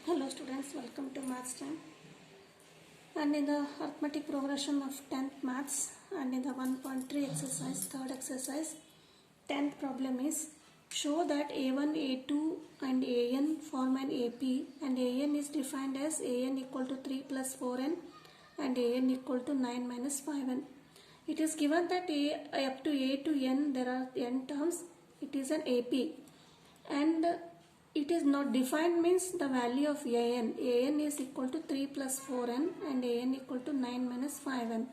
Hello students, welcome to Maths Time. And in the arithmetic progression of 10th Maths and in the 1.3 exercise, third exercise, 10th problem is show that A1, A2 and AN form an AP and AN is defined as AN equal to 3 plus 4n and AN equal to 9 minus 5n. It is given that up to A to n there are n terms. It is an AP and it is not defined means the value of an is equal to 3 plus 4n and an equal to 9 minus 5n.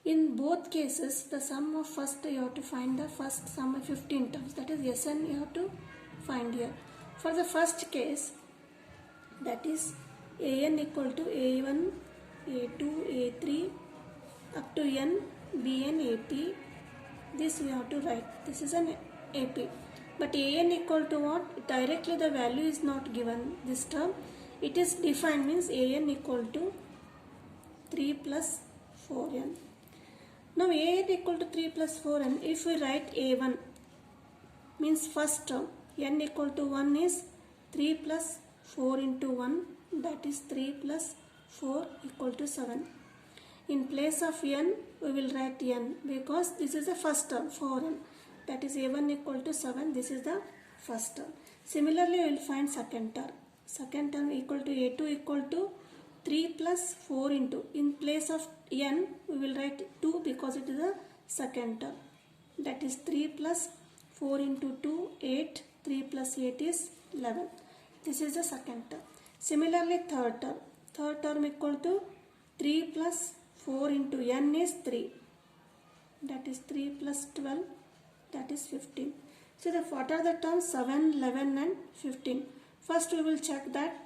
In both cases the sum of first you have to find the first sum of 15 terms, that is Sn you have to find here. For the first case, that is an equal to a1 a2 a3 up to n bn ap, this we have to write, this is an ap. But an equal to what? Directly the value is not given this term. It is defined means an equal to 3 plus 4n. Now an equal to 3 plus 4n, if we write a1 means first term, n equal to 1 is 3 plus 4 into 1, that is 3 plus 4 equal to 7. In place of n we will write n because this is the first term 4n. That is a1 equal to 7, this is the first term. Similarly, we will find second term. Second term equal to a2 equal to 3 plus 4 into, in place of n, we will write 2 because it is the second term. That is 3 plus 4 into 2, 8, 3 plus 8 is 11. This is the second term. Similarly, third term. Third term equal to 3 plus 4 into n is 3. That is 3 plus 12. That is 15. So what are the terms? 7, 11 and 15. First we will check that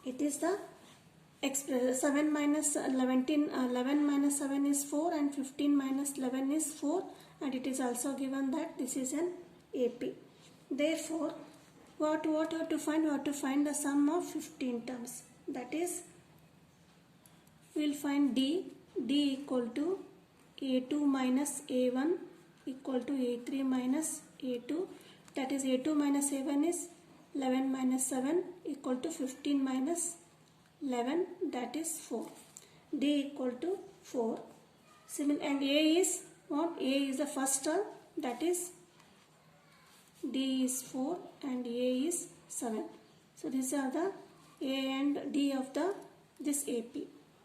it is the 7 minus 11 minus 7 is 4 and 15 minus 11 is 4, and it is also given that this is an AP. Therefore, what you have to find? You have to find the sum of 15 terms. That is, we will find D equal to A2 minus A1 equal to A3 minus A2, that is A2 minus A1 is 11 minus 7 equal to 15 minus 11, that is 4. D equal to 4. And A is what? A is the first term, that is D is 4 and A is 7. So these are the A and D of this AP.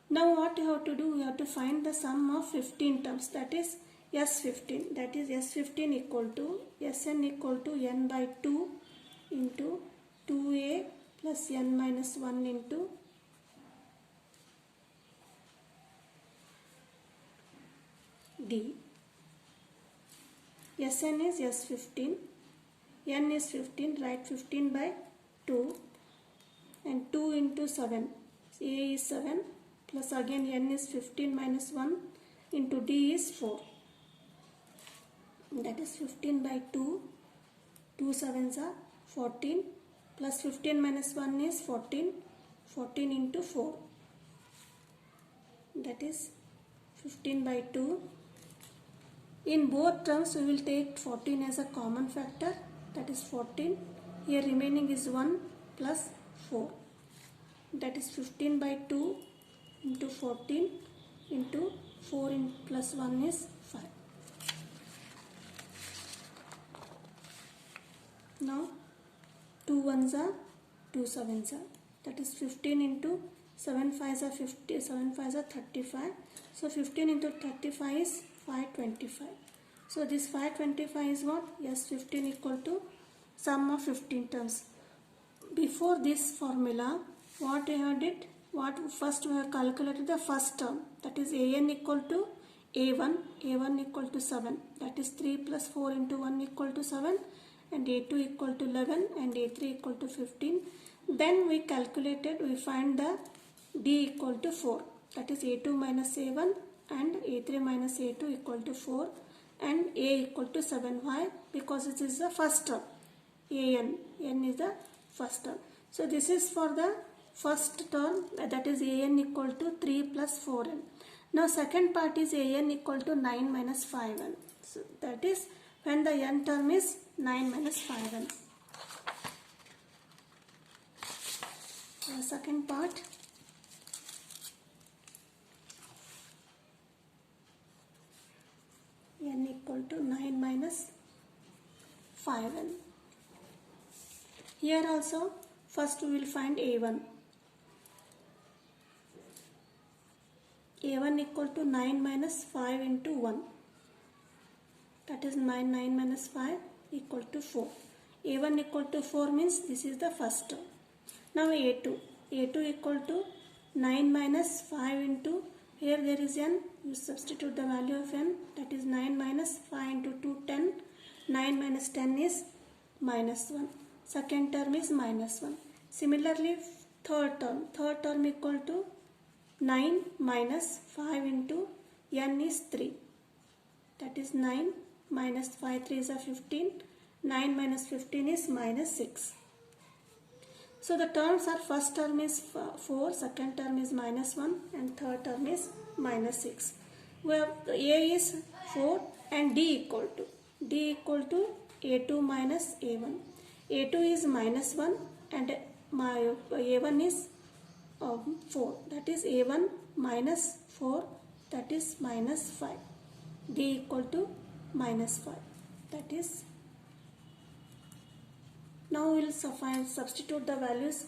Now what you have to do? You have to find the sum of 15 terms, that is S15, that is S15 equal to Sn equal to n by 2 into 2a plus n minus 1 into D. Sn is S15, n is 15, write 15 by 2 and 2 into 7, a is 7 plus again n is 15 minus 1 into D is 4. That is 15 by 2, 2 7s are 14 plus 15 minus 1 is 14, 14 into 4. That is 15 by 2. In both terms we will take 14 as a common factor, that is 14. Here remaining is 1 plus 4. That is 15 by 2 into 14 into 4 plus 1 is 5. Now 2 1s are 2 7s are, that is 15 into 7 5s are 50, 7 5s are 35. So 15 into 35 is 525. So this 525 is what? Yes, 15 equal to sum of 15 terms. Before this formula, what we have did? First we have calculated the first term, that is an equal to a1 equal to 7, that is 3 plus 4 into 1 equal to 7, and a2 equal to 11 and a3 equal to 15. Then we find the D equal to 4, that is a2 minus a1 and a3 minus a2 equal to 4 and a equal to 7. Why? Because it is the first term, n is the first term. So this is for the first term, that is an equal to 3 plus 4n. Now second part is an equal to 9 minus 5n. So that is when the n term is 9 minus 5n. second part. N equal to 9 minus 5n. Here also first we will find a1. a1 equal to 9 minus 5 into 1. That is 9 minus 5 equal to 4. a1 equal to 4 means this is the first term. Now a2 equal to 9 minus 5 into, here there is n, you substitute the value of n, that is 9 minus 5 into 2, 10. 9 minus 10 is minus 1. Second term is minus 1. Similarly, third term equal to 9 minus 5 into n is 3. That is 9 minus 5, 3 is a 15. 9 minus 15 is minus 6. So the terms are, first term is 4, second term is minus 1 and third term is minus 6. Where a is 4 and d equal to a2 minus a1. a2 is minus 1 and a1 is 4. That is a1 minus 4, that is minus 5. d equal to minus 5. That is, now we will substitute the values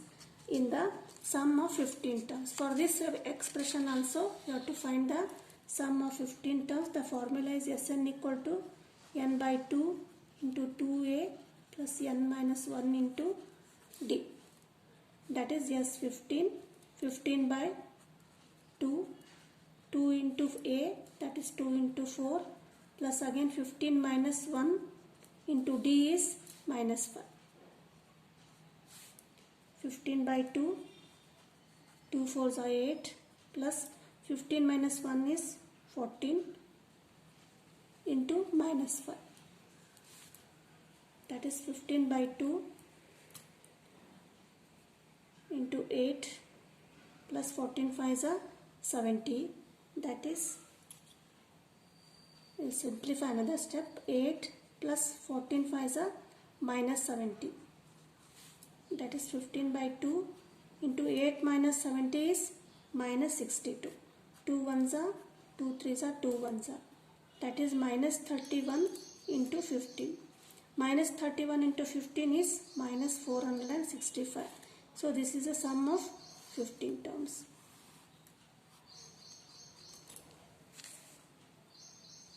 in the sum of 15 terms. For this expression also you have to find the sum of 15 terms. The formula is Sn equal to n by 2 into 2a plus n minus 1 into d. That is S15. 15 by 2. 2 into a, that is 2 into 4, plus again 15 minus 1 into d is minus 5. 15 by 2, 2 4s are 8, plus 15 minus 1 is 14 into minus 5. That is 15 by 2 into 8 plus 14 5s are 70. That is, we'll simplify another step. 8 plus 14 5s are minus 70. That is 15 by 2 into 8 minus 70 is minus 62. 2 1s are, 2 3s are, 2 1s are. That is minus 31 into 15. Minus 31 into 15 is minus 465. So this is a sum of 15 terms.